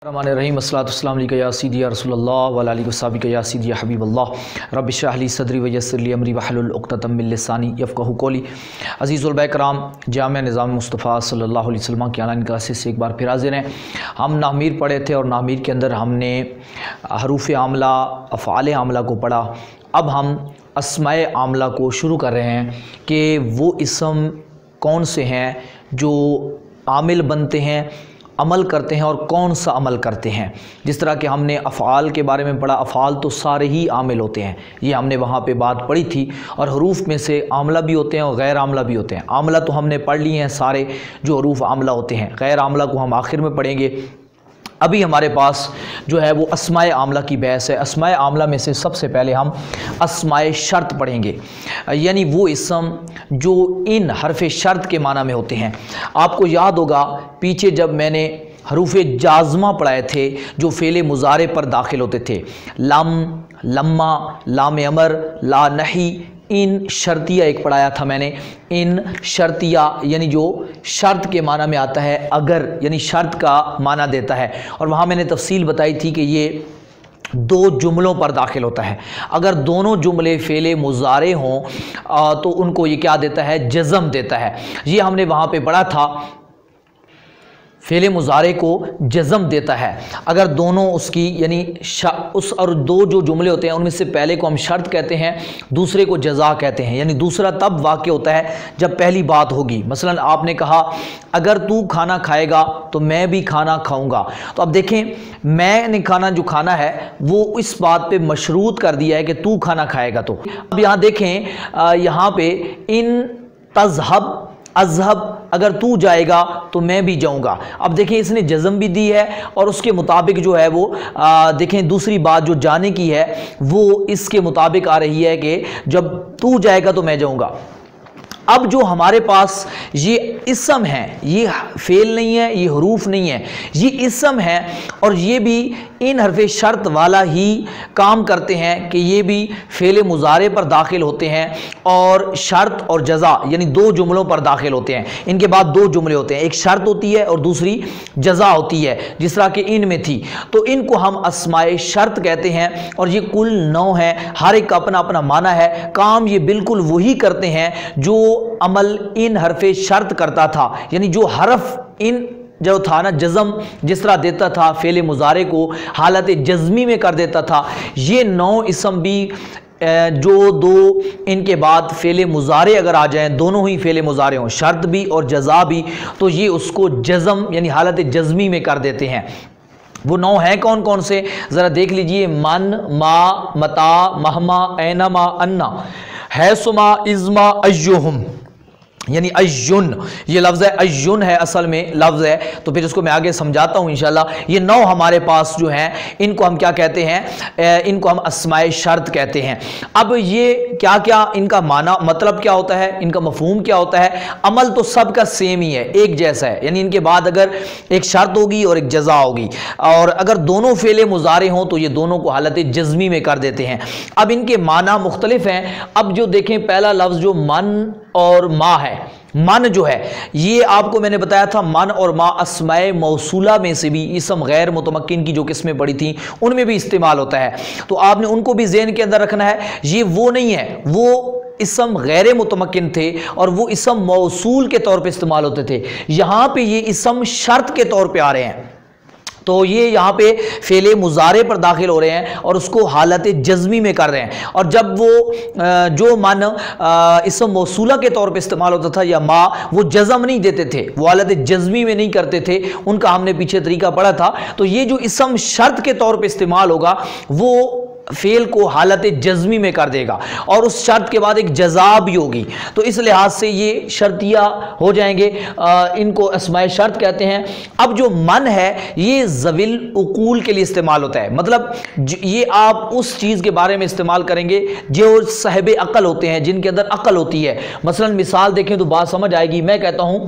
الرحمن الرحیم الصلاۃ والسلام علیکہ یا سیدی یا رسول اللہ وعلی آلہ وصحبہ یا سیدی یا حبیب اللہ رب اشرح لی صدری ویسر لی امری واحلل عقدۃ من لسانی یفقہوا قولی۔ عزیز علماء کرام، جامعہ نظام مصطفیٰ صلی اللہ علیہ وسلم کی آن لائن کلاسز سے ایک بار پھر حاضر ہیں۔ ہم نامیر پڑھے تھے اور نامیر کے اندر ہم نے حروف عاملہ، افعال عاملہ کو پڑھا۔ اب ہم اسماء عاملہ کو شروع کر رہے ہیں کہ وہ اسم کون سے ہیں جو عامل بنتے ہیں، عمل کرتے ہیں، اور کون سا عمل کرتے ہیں۔ جس طرح کہ ہم نے افعال کے بارے میں پڑھا، افعال تو سارے ہی عامل ہوتے ہیں، یہ ہم نے وہاں پہ بات پڑھی تھی۔ اور حروف میں سے عاملہ بھی ہوتے ہیں اور غیر عاملہ بھی ہوتے ہیں۔ عاملہ تو ہم نے پڑھ لیے ہیں سارے جو حروف عاملہ ہوتے ہیں، غیر عاملہ کو ہم آخر میں پڑھیں گے۔ ابھی ہمارے پاس جو ہے وہ اسماء عاملہ کی بحث ہے۔ اسماء عاملہ میں سے سب سے پہلے ہم اسماء شرط پڑھیں گے، یعنی وہ اسم جو ان حرف شرط کے معنی میں ہوتے ہیں۔ آپ کو یاد ہوگا پیچھے جب میں نے حروف جازمہ پڑھائے تھے جو فعل مضارع پر داخل ہوتے تھے، لم، لما، لام امر، لا نہی، ان شرطیہ ایک پڑھایا تھا میں نے۔ ان شرطیہ یعنی جو شرط کے معنی میں آتا ہے، اگر یعنی شرط کا معنی دیتا ہے، اور وہاں میں نے تفصیل بتائی تھی کہ یہ دو جملوں پر داخل ہوتا ہے۔ اگر دونوں جملے فعل مضارع ہوں تو ان کو یہ کیا دیتا ہے؟ جزم دیتا ہے۔ یہ ہم نے وہاں پہ پڑھا تھا، فعل مضارع کو جزم دیتا ہے اگر دونوں اس کی یعنی اس اور دو جو جملے ہوتے ہیں ان میں سے پہلے کو ہم شرط کہتے ہیں، دوسرے کو جزا کہتے ہیں۔ یعنی دوسرا تب واقع ہوتا ہے جب پہلی بات ہوگی۔ مثلا آپ نے کہا اگر تو کھانا کھائے گا تو میں بھی کھانا کھاؤں گا، تو اب دیکھیں میں نے کھانا جو کھانا ہے وہ اس بات پہ مشروط کر دیا ہے کہ تو کھانا کھائے گا۔ تو اب یہاں دیکھیں، یہاں پہ ان تذہب، اذہب، اگر تو جائے گا تو میں بھی جاؤں گا۔ اب دیکھیں اس نے جزم بھی دی ہے اور اس کے مطابق جو ہے وہ دیکھیں دوسری بات جو جانے کی ہے وہ اس کے مطابق آ رہی ہے کہ جب تو جائے گا تو میں جاؤں گا۔ اب جو ہمارے پاس یہ اسم ہے، یہ فعل نہیں ہے، یہ حروف نہیں ہے، یہ اسم ہے، اور یہ بھی ان حرف شرط والا ہی کام کرتے ہیں کہ یہ بھی فعل مضارع پر داخل ہوتے ہیں اور شرط اور جزا یعنی دو جملوں پر داخل ہوتے ہیں۔ ان کے بعد دو جملے ہوتے ہیں، ایک شرط ہوتی ہے اور دوسری جزا ہوتی ہے، جس طرح کہ ان میں تھی۔ تو ان کو ہم اسماء شرط کہتے ہیں، اور یہ کل 9 ہیں، ہر ایک کا اپنا اپنا معنی ہے۔ کام یہ بالکل وہی کرتے ہیں جو عمل ان حرف شرط کرتا تھا، یعنی جو حرف ان جو تھا نا جزم جس طرح دیتا تھا فعل مضارع کو حالت جزمی میں کر دیتا تھا، یہ 9 اسم بھی جو دو ان کے بعد فعل مضارع اگر آ جائیں، دونوں ہی فعل مضارع ہوں، شرط بھی اور جزا بھی، تو یہ اس کو جزم یعنی حالت جزمی میں کر دیتے ہیں۔ وہ 9 ہیں کون کون سے؟ ذرا دیکھ لیجئے، من، ما، متا، مہما، اینما، انا، حیثما، ازما، ایہم، یعنی ایون، یہ لفظ ہے ایون ہے، اصل میں لفظ ہے، تو پھر اس کو میں آگے سمجھاتا ہوں انشاءاللہ۔ یہ 9 ہمارے پاس جو ہیں ان کو ہم کیا کہتے ہیں؟ ان کو ہم اسماء شرط کہتے ہیں۔ اب یہ کیا کیا ان کا معنی مطلب کیا ہوتا ہے، ان کا مفہوم کیا ہوتا ہے؟ عمل تو سب کا سیم ہی ہے، ایک جیسا ہے، یعنی ان کے بعد اگر ایک شرط ہوگی اور ایک جزا ہوگی، اور اگر دونوں فعل مضارع ہوں تو یہ دونوں کو حالت جزمی میں کر دیتے ہیں۔ اب ان کے معنی مختلف ہیں۔ اب جو دیکھیں پہلا لفظ جو من اور ما ہے، من جو ہے یہ آپ کو میں نے بتایا تھا، من اور ما اسماء موصولہ میں سے بھی، اسم غیر متمکن کی جو قسمیں پڑھی تھیں ان میں بھی استعمال ہوتا ہے، تو آپ نے ان کو بھی ذہن کے اندر رکھنا ہے۔ یہ وہ نہیں ہے، وہ اسم غیر متمکن تھے اور وہ اسم موصول کے طور پہ استعمال ہوتے تھے۔ یہاں پہ یہ اسم شرط کے طور پہ آ رہے ہیں، تو یہ یہاں پہ فعل مضارع پر داخل ہو رہے ہیں اور اس کو حالت جزمی میں کر رہے ہیں۔ اور جب وہ جو من اسم موصولہ کے طور پہ استعمال ہوتا تھا یا ما، وہ جزم نہیں دیتے تھے، وہ حالت جزمی میں نہیں کرتے تھے، ان کا ہم نے پیچھے طریقہ پڑھا تھا۔ تو یہ جو اسم شرط کے طور پہ استعمال ہوگا وہ فعل کو حالت جزمی میں کر دے گا، اور اس شرط کے بعد ایک جزا بھی ہوگی، تو اس لحاظ سے یہ شرطیہ ہو جائیں گے، ان کو اسماء شرط کہتے ہیں۔ اب جو من ہے یہ ذوی العقول کے لیے استعمال ہوتا ہے، مطلب یہ آپ اس چیز کے بارے میں استعمال کریں گے جو صاحب عقل ہوتے ہیں، جن کے اندر عقل ہوتی ہے۔ مثلا مثال دیکھیں تو بات سمجھ آئے گی۔ میں کہتا ہوں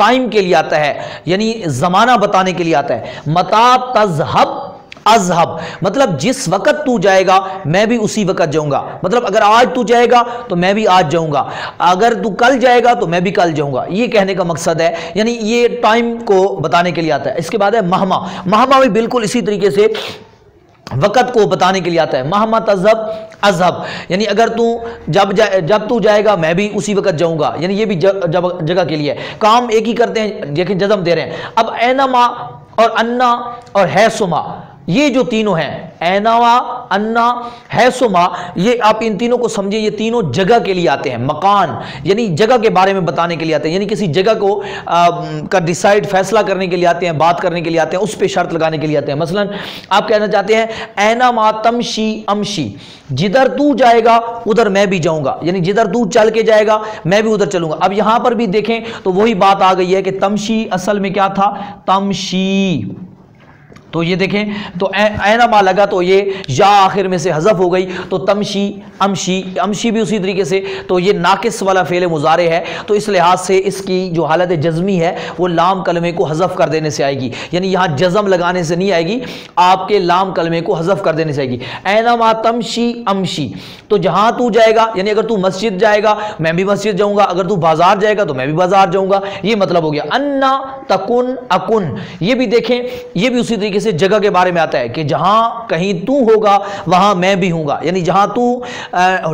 ٹائم کے لیے آتا ہے، یعنی زمانہ بتانے کے لیے آتا ہے۔ متا تذہب اذہب، مطلب جس وقت تو جائے گا میں بھی اسی وقت جاؤں گا، مطلب اگر آج تو جائے گا تو میں بھی آج جاؤں گا، اگر تو کل جائے گا تو میں بھی کل جاؤں گا، یہ کہنے کا مقصد ہے، یعنی یہ ٹائم کو بتانے کے لیے آتا ہے۔ اس کے بعد ہے مہما، مہما بھی بالکل اسی طریقے سے وقت کو بتانے کے لیے آتا ہے۔ مہما تذہب اذہب، یعنی اگر تو جب تو جائے گا میں بھی اسی وقت جاؤں گا، یعنی یہ بھی جگہ کے لیے ہے، کام ایک ہی کرتے ہیں لیکن جزم دے رہے ہیں۔ اب اینما اور انا اور حیثما، یہ جو تینوں ہیں اینوا انا حیثما، یہ آپ ان تینوں کو سمجھیں، یہ تینوں جگہ کے لیے آتے ہیں، مکان یعنی جگہ کے بارے میں بتانے کے لیے آتے ہیں، یعنی کسی جگہ کو کا ڈیسائیڈ فیصلہ کرنے کے لیے آتے ہیں، بات کرنے کے لیے آتے ہیں، اس پہ شرط لگانے کے لیے آتے ہیں۔ مثلا آپ کہنا چاہتے ہیں اینما تمشی امشی، جدھر تو جائے گا ادھر میں بھی جاؤں گا، یعنی جدھر تو چل کے جائے گا میں بھی ادھر چلوں گا۔ اب یہاں پر بھی دیکھیں تو وہی بات آ گئی ہے کہ تمشی اصل میں کیا تھا، تمشی، تو یہ دیکھیں تو اینما لگا تو یہ یا آخر میں سے حذف ہو گئی، تو تمشی امشی، امشی بھی اسی طریقے سے، تو یہ ناقص والا فعل مضارع ہے، تو اس لحاظ سے اس کی جو حالت جزمی ہے وہ لام کلمے کو حذف کر دینے سے آئے گی، یعنی یہاں جزم لگانے سے نہیں آئے گی، آپ کے لام کلمے کو حذف کر دینے سے آئے گی۔ اینما تمشی امشی، تو جہاں تو جائے گا، یعنی اگر تو مسجد جائے گا میں بھی مسجد جاؤں گا، اگر تو بازار جائے گا تو میں بھی بازار جاؤں گا، یہ مطلب ہو گیا۔ انا تکن اکن، یہ بھی دیکھیں یہ بھی اسی طریقے سے جگہ کے بارے میں آتا ہے کہ جہاں کہیں تو ہوگا وہاں میں بھی ہوں گا، یعنی جہاں تو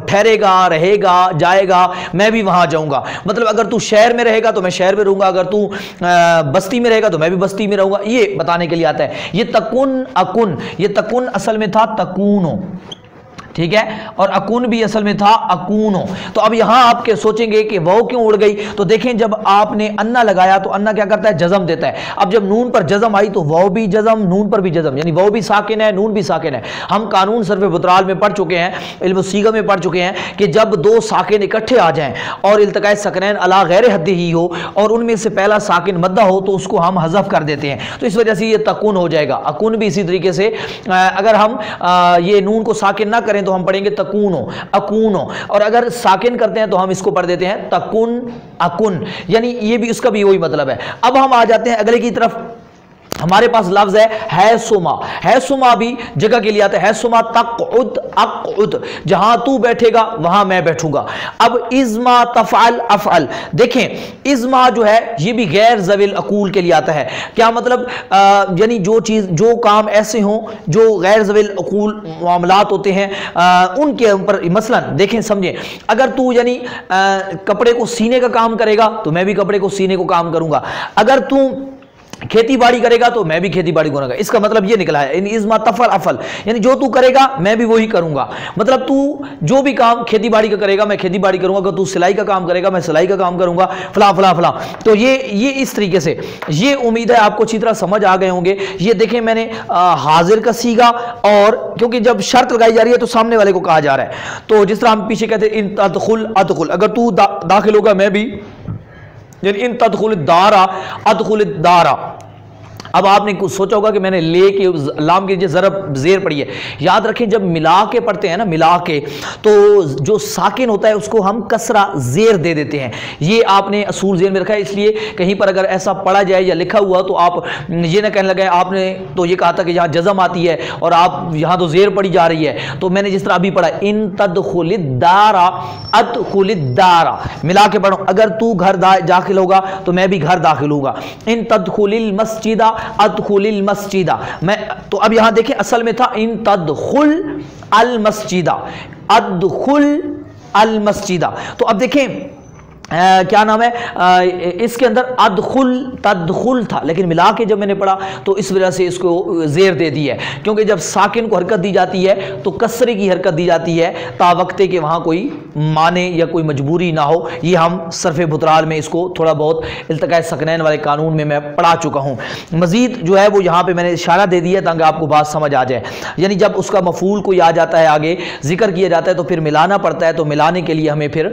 ٹھہرے گا رہے گا جائے گا میں بھی وہاں جاؤں گا، مطلب اگر تو شہر میں رہے گا تو میں شہر میں رہوں گا، اگر تو بستی میں رہے گا تو میں بھی بستی میں رہوں گا، یہ بتانے کے لیے آتا ہے۔ یہ تکن اکن، یہ تکن اصل میں تھا تکونو، ٹھیک ہے، اور اکون بھی اصل میں تھا اکونو۔ تو اب یہاں آپ کے سوچیں گے کہ وہ کیوں اڑ گئی، تو دیکھیں جب آپ نے انا لگایا تو انا کیا کرتا ہے، جزم دیتا ہے، اب جب نون پر جزم آئی تو وہ بھی جزم، نون پر بھی جزم، یعنی وہ بھی ساکن ہے نون بھی ساکن ہے۔ ہم قانون صرف بطرال میں پڑھ چکے ہیں، علم الصیغہ میں پڑھ چکے ہیں کہ جب دو ساکن اکٹھے آ جائیں اور التقاء سکنین علی غیر حد ہی ہو اور ان میں سے پہلا ساکن مدہ ہو تو اس کو ہم حذف کر دیتے ہیں، تو اس وجہ سے یہ تکون ہو جائے گا۔ اکون بھی اسی طریقے سے اگر ہم یہ نون کو ساکن نہ کریں تو ہم پڑھیں گے تکونو اکونو، اور اگر ساکن کرتے ہیں تو ہم اس کو پڑھ دیتے ہیں تکن اکن، یعنی یہ بھی اس کا بھی وہی مطلب ہے۔ اب ہم آ جاتے ہیں اگلے کی طرف، ہمارے پاس لفظ ہے حیثما، حیثما بھی جگہ کے لیے آتا ہے، حیثما تقعد اقعد، جہاں تو بیٹھے گا وہاں میں بیٹھوں گا۔ اب ازما تفعل افعل، دیکھیں ازما جو ہے یہ بھی غیر ذوی العقول کے لیے آتا ہے، کیا مطلب یعنی جو چیز جو کام ایسے ہوں جو غیر ذوی العقول معاملات ہوتے ہیں ان کے اوپر، مثلا دیکھیں سمجھیں، اگر تو یعنی کپڑے کو سینے کا کام کرے گا تو میں بھی کپڑے کو سینے کو کام کروں گا، اگر تو کھیتی باڑی کرے گا تو میں بھی کھیتی باڑی کروں گا، اس کا مطلب یہ نکلا ہے یعنی ازما تفعل افعل، یعنی جو تو کرے گا میں بھی وہی کروں گا، مطلب تو جو بھی کام کھیتی باڑی کا کرے گا میں کھیتی باڑی کروں گا، اگر تو سلائی کا کام کرے گا میں سلائی کا کام کروں گا، فلاں فلاں فلاں۔ تو یہ اس طریقے سے، یہ امید ہے آپ کو اچھی طرح سمجھ آ گئے ہوں گے۔ یہ دیکھیں میں نے حاضر کا سیگا، اور کیونکہ جب شرط لگائی جا رہی ہے تو سامنے والے کو کہا جا رہا ہے، تو جس طرح ہم پیچھے کہتے ہیں ان تدخل ادخل، اگر تو داخل ہوگا میں بھی، یعنی ان تدخل الدار ادخل الدار۔ اب آپ نے کچھ سوچا ہوگا کہ میں نے لے کے لام کی ضرب زیر پڑھی ہے، یاد رکھیں جب ملا کے پڑھتے ہیں نا، ملا کے، تو جو ساکن ہوتا ہے اس کو ہم کسرہ زیر دے دیتے ہیں، یہ آپ نے اصول ذہن میں رکھا ہے، اس لیے کہیں پر اگر ایسا پڑھا جائے یا لکھا ہوا تو آپ یہ نہ کہنے لگے آپ نے تو یہ کہا تھا کہ یہاں جزم آتی ہے اور آپ یہاں تو زیر پڑھی جا رہی ہے، تو میں نے جس طرح ابھی پڑھا ان تدخل الدار ادخل الدار، ملا کے پڑھو، اگر تو گھر داخل ہوگا تو میں بھی گھر داخل ہوگا، ان تدخل المسجد ادخل المسجد، میں تو اب یہاں دیکھیں اصل میں تھا ان تدخل المسجد ادخل المسجد، تو اب دیکھیں کیا نام ہے اس کے اندر ادخل تدخل تھا، لیکن ملا کے جب میں نے پڑھا تو اس وجہ سے اس کو زیر دے دی ہے، کیونکہ جب ساکن کو حرکت دی جاتی ہے تو کسرے کی حرکت دی جاتی ہے تا وقتے کہ وہاں کوئی معنی یا کوئی مجبوری نہ ہو، یہ ہم صرف بطرال میں اس کو تھوڑا بہت التقاء سکنین والے قانون میں پڑھا چکا ہوں، مزید جو ہے وہ یہاں پہ میں نے اشارہ دے دیا تاکہ آپ کو بات سمجھ آ جائے، یعنی جب اس کا مفعول کوئی آ جاتا ہے آگے ذکر کیا جاتا ہے تو پھر ملانا پڑتا ہے، تو ملانے کے لیے ہمیں پھر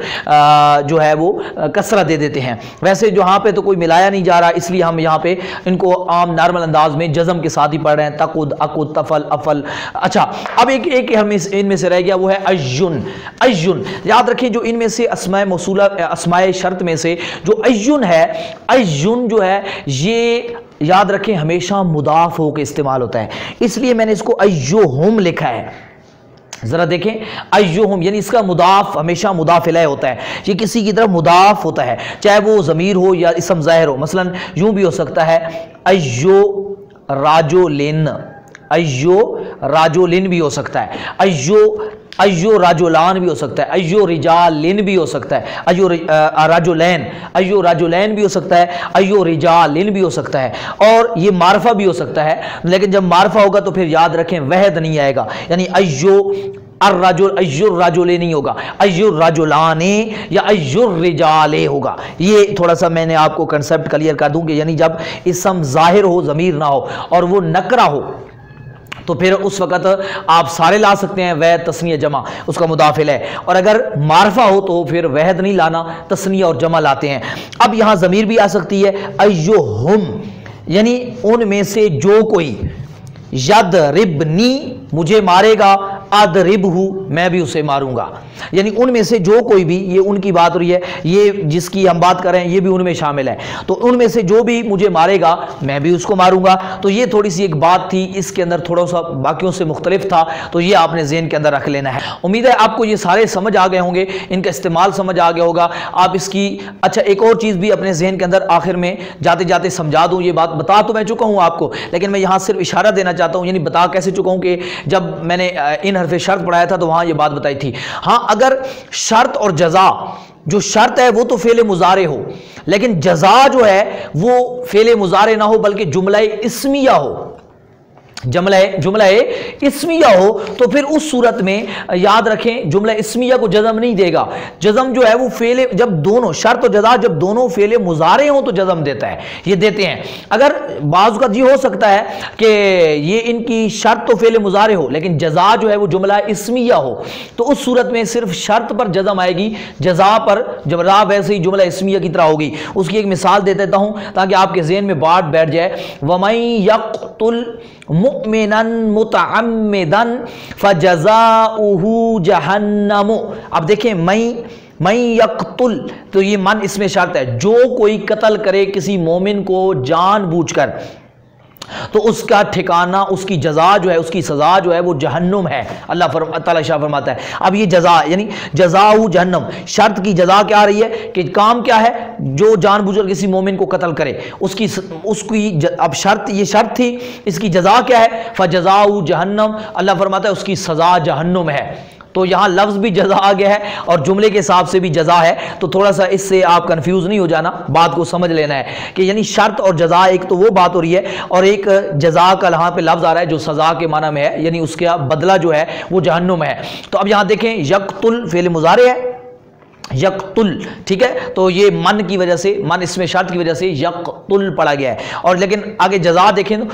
جو ہے وہ کسرہ دے دیتے ہیں. ویسے جہاں پہ تو کوئی ملایا نہیں جا رہا، اس لیے ہم یہاں پہ ان کو عام نارمل انداز میں جزم کے ساتھ ہی پڑھ رہے ہیں. تقد، اقد، تفل، افل. اچھا اب ایک ہم ان میں سے رہ گیا، وہ ہے ایون. ایون یاد رکھیں، جو ان میں سے اسماء موصولہ اسماء شرط میں سے جو ایون ہے، ایون جو ہے یہ یاد رکھیں ہمیشہ مضاف ہو کے استعمال ہوتا ہے، اس لیے میں نے اس کو ایہم لکھا ہے. ذرا دیکھیں ایہم یعنی اس کا مضاف ہمیشہ مضاف الیہ ہوتا ہے، یہ کسی کی طرف مضاف ہوتا ہے، چاہے وہ ضمیر ہو یا اسم ظاہر ہو. مثلا یوں بھی ہو سکتا ہے ایو راجولن، ایو راجولن بھی ہو سکتا ہے، ایو راجولان بھی ہو سکتا ہے، ایو رجالن بھی ہو سکتا ہے، ایو راجولین بھی ہو سکتا ہے، ایو رجالن بھی ہو سکتا ہے، اور یہ معرفہ بھی ہو سکتا ہے. لیکن جب معرفہ ہوگا تو پھر یاد رکھیں وحد نہیں آئے گا، یعنی ایو الرجل نہیں ہوگا، ایو الرجلان یا ایو الرجال ہوگا. یہ تھوڑا سا میں نے آپ کو کنسپٹ کلیئر کر دوں کہ یعنی جب اسم ظاہر ہو، ضمیر نہ ہو اور وہ نکرہ ہو تو پھر اس وقت آپ سارے لا سکتے ہیں، وحد تثنیہ جمع اس کا مضاف الیہ، اور اگر معرفہ ہو تو پھر وحد نہیں لانا، تثنیہ اور جمع لاتے ہیں. اب یہاں ضمیر بھی آ سکتی ہے، ایہم یعنی ان میں سے جو کوئی، یضربنی مجھے مارے گا، اضربہ میں بھی اسے ماروں گا، یعنی ان میں سے جو کوئی بھی، یہ ان کی بات ہو رہی ہے، یہ جس کی ہم بات کر رہے ہیں یہ بھی ان میں شامل ہے، تو ان میں سے جو بھی مجھے مارے گا میں بھی اس کو ماروں گا. تو یہ تھوڑی سی ایک بات تھی، اس کے اندر تھوڑا سا باقیوں سے مختلف تھا، تو یہ آپ نے ذہن کے اندر رکھ لینا ہے. امید ہے آپ کو یہ سارے سمجھ آ گئے ہوں گے، ان کا استعمال سمجھ آ گیا ہوگا. آپ اس کی اچھا ایک اور چیز بھی اپنے ذہن کے اندر آخر میں جاتے جاتے سمجھا دوں. یہ بات بتا تو میں چکا ہوں آپ کو، لیکن میں یہاں صرف اشارہ دینا چاہتا ہوں، یعنی بتا کیسے چکا ہوں کہ جب میں نے ان حرف شرط پڑھایا تھا تو وہاں یہ بات بتائی تھی. ہاں اگر شرط اور جزا، جو شرط ہے وہ تو فعل مضارع ہو، لیکن جزا جو ہے وہ فعل مضارع نہ ہو بلکہ جملہ اسمیہ ہو، جملہ اسمیہ ہو، تو پھر اس صورت میں یاد رکھیں جملہ اسمیہ کو جزم نہیں دے گا. جزم جو ہے وہ فعل، جب دونوں شرط و جزا جب دونوں فعل مضارع ہوں تو جزم دیتا ہے، یہ دیتے ہیں. اگر بعض کا یہ ہو سکتا ہے کہ یہ ان کی شرط تو فعل مضارع ہو لیکن جزا جو ہے وہ جملہ اسمیہ ہو، تو اس صورت میں صرف شرط پر جزم آئے گی، جزا پر جزا ویسے ہی جملہ اسمیہ کی طرح ہوگی. اس کی ایک مثال دے دیتا ہوں تاکہ آپ کے ذہن میں بات بیٹھ جائے. وَمَن يَقْتُلْ مُؤْمِنًا مُتَعَمِّدًا فَجَزَاؤُهُ جَهَنَّمُ. اب دیکھیں من یقتل، تو یہ من اس میں شرط ہے، جو کوئی قتل کرے کسی مومن کو جان بوجھ کر تو اس کا ٹھکانہ، اس کی جزا جو ہے، اس کی سزا جو ہے وہ جہنم ہے. اللہ تعالیٰ شاہ فرماتا ہے. اب یہ جزا یعنی جزاؤ جہنم، شرط کی جزا کیا آ رہی ہے کہ کام کیا ہے، جو جان بوجھ کر کسی مومن کو قتل کرے اس کی اب شرط، یہ شرط تھی، اس کی جزا کیا ہے، فجزاؤ جہنم. اللہ فرماتا ہے اس کی سزا جہنم ہے. تو یہاں لفظ بھی جزا آ گیا ہے اور جملے کے حساب سے بھی جزا ہے، تو تھوڑا سا اس سے آپ کنفیوز نہیں ہو جانا، بات کو سمجھ لینا ہے کہ یعنی شرط اور جزا ایک تو وہ بات ہو رہی ہے، اور ایک جزا کا یہاں پہ لفظ آ رہا ہے جو سزا کے معنی میں ہے، یعنی اس کا بدلہ جو ہے وہ جہنم ہے. تو اب یہاں دیکھیں یقتل فعل مضارع ہے، یقتل، ٹھیک ہے، تو یہ من کی وجہ سے، من اس میں شرط کی وجہ سے یقتل پڑا گیا ہے. اور لیکن آگے جزا دیکھیں تو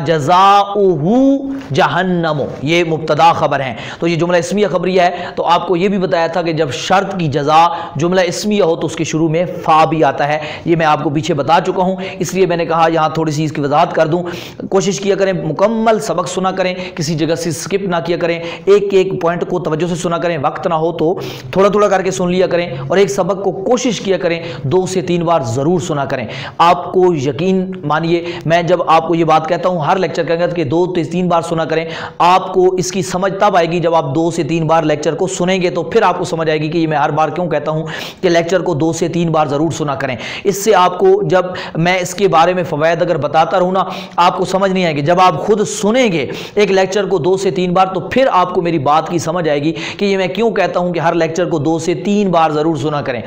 جزاؤہ جہنم، یہ مبتدا خبر ہیں، تو یہ جملہ اسمیہ خبریہ ہے. تو آپ کو یہ بھی بتایا تھا کہ جب شرط کی جزا جملہ اسمیہ ہو تو اس کے شروع میں فا بھی آتا ہے، یہ میں آپ کو پیچھے بتا چکا ہوں، اس لیے میں نے کہا یہاں تھوڑی سی اس کی وضاحت کر دوں. کوشش کیا کریں مکمل سبق سنا کریں، کسی جگہ سے سکپ نہ کیا کریں، ایک ایک پوائنٹ کو توجہ سے سنا کریں، وقت نہ ہو تو تھوڑا تھوڑا کر کے سن لیا کریں، اور ایک سبق کو کوشش کیا کریں 2 سے 3 بار ضرور سنا کریں. آپ کو یقین مانیے، میں جب آپ کو یہ بات کہتا ہوں ہر لیکچر کے اندر کہ 2 سے 3 بار سنا کریں، آپ کو اس کی سمجھ تب آئے گی جب آپ 2 سے 3 بار لیکچر کو سنیں گے، تو پھر آپ کو سمجھ آئے گی کہ یہ میں ہر بار کیوں کہتا ہوں کہ لیکچر کو 2 سے 3 بار ضرور سنا کریں. اس سے آپ کو جب میں اس کے بارے میں فوائد اگر بتاتا رہوں نا، آپ کو سمجھ نہیں آئے گی. جب آپ خود سنیں گے ایک لیکچر کو 2 سے 3 بار، تو پھر آپ کو میری بات کی سمجھ آئے گی کہ یہ میں کیوں کہتا ہوں کہ ہر لیکچر کو 2 سے 3 بار ضرور سنا کریں.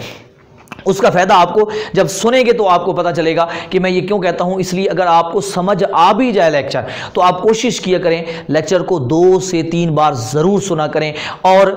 اس کا فائدہ آپ کو جب سنیں گے تو آپ کو پتہ چلے گا کہ میں یہ کیوں کہتا ہوں. اس لیے اگر آپ کو سمجھ آ بھی جائے لیکچر تو آپ کوشش کیا کریں لیکچر کو 2 سے 3 بار ضرور سنا کریں, اور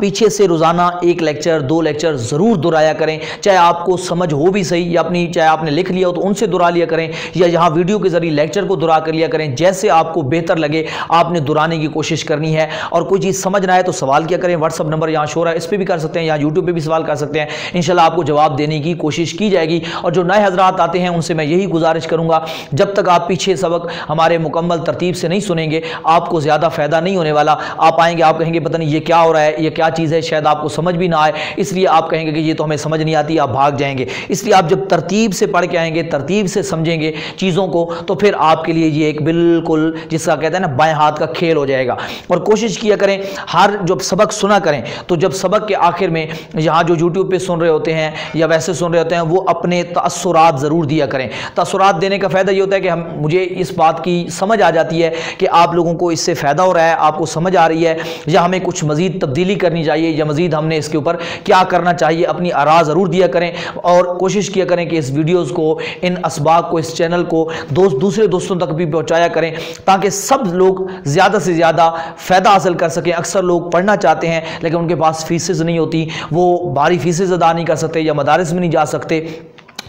پیچھے سے روزانہ 1 لیکچر 2 لیکچر ضرور دہرایا کریں, چاہے آپ کو سمجھ ہو بھی صحیح یا اپنی چاہے آپ نے لکھ لیا ہو تو ان سے دہرا لیا کریں, یا یہاں ویڈیو کے ذریعے لیکچر کو دہرا کر لیا کریں. جیسے آپ کو بہتر لگے آپ نے دہرانے کی کوشش کرنی ہے. اور کوئی چیز سمجھ نہ آئے تو سوال کیا کریں, واٹس اپ نمبر یہاں شو رہا ہے, اس پہ بھی کر سکتے ہیں, یا یوٹیوب پہ بھی سوال کر سکتے ہیں, انشاءاللہ آپ کو جواب دینے کی کوشش کی جائے گی۔ اور جو نئے حضرات آتے ہیں ان سے میں یہی گزارش کروں گا، جب تک آپ پیچھے سبق ہمارے مکمل ترتیب سے نہیں سنیں گے آپ کو زیادہ فائدہ نہیں ہونے والا۔ آپ آئیں گے، آپ کہیں گے پتہ نہیں یہ کیا ہو رہا ہے، یہ کیا چیز ہے، شاید آپ کو سمجھ بھی نہ آئے، اس لیے آپ کہیں گے کہ یہ تو ہمیں سمجھ نہیں آتی، آپ بھاگ جائیں گے۔ اس لیے آپ جب ترتیب سے پڑھ کے آئیں گے، ترتیب سے سمجھیں گے چیزوں کو، تو پھر آپ کے لیے یہ ایک بالکل جس کا کہتے ہیں نا بائیں ہاتھ کا کھیل ہو جائے گا۔ اور کوشش کیا کریں ہر جب سبق سنا کریں تو جب سبق کے آخر میں یہاں جو یوٹیوب پہ سن رہے ہوتے ہیں یا ویسے سن رہے ہوتے ہیں وہ اپنے تاثرات ضرور دیا کریں۔ تاثرات دینے کا فائدہ یہ ہوتا ہے کہ مجھے اس بات کی سمجھ آ جاتی ہے کہ آپ لوگوں کو اس سے فائدہ ہو رہا ہے، آپ کو سمجھ آ رہی ہے، یا ہمیں کچھ مزید تبدیلی کرنی چاہیے، یا مزید ہم نے اس کے اوپر کیا کرنا چاہیے۔ اپنی آراء ضرور دیا کریں اور کوشش کیا کریں کہ اس ویڈیوز کو، ان اسباق کو، اس چینل کو دوسرے دوستوں تک بھی پہنچایا کریں تاکہ سب لوگ زیادہ سے زیادہ فائدہ حاصل کر سکیں۔ اکثر لوگ پڑھنا چاہتے ہیں لیکن ان کے پاس فیسز نہیں ہوتی، وہ بھاری فیسز ادا نہیں کر سکتے یا مدارس میں نہیں جا سکتے۔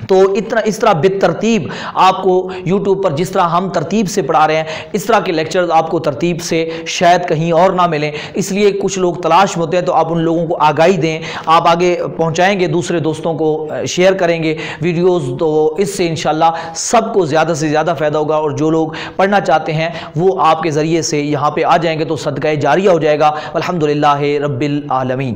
تو اس طرح بالترتیب آپ کو یوٹیوب پر جس طرح ہم ترتیب سے پڑھا رہے ہیں اس طرح کے لیکچرز آپ کو ترتیب سے شاید کہیں اور نہ ملیں، اس لیے کچھ لوگ تلاش میں ہوتے ہیں۔ تو آپ ان لوگوں کو آگاہی دیں، آپ آگے پہنچائیں گے، دوسرے دوستوں کو شیئر کریں گے ویڈیوز، تو اس سے انشاءاللہ سب کو زیادہ سے زیادہ فائدہ ہوگا۔ اور جو لوگ پڑھنا چاہتے ہیں وہ آپ کے ذریعے سے یہاں پہ آ جائیں گے تو صدقہ جاریہ ہو جائے گا۔ الحمدللہ رب العالمین۔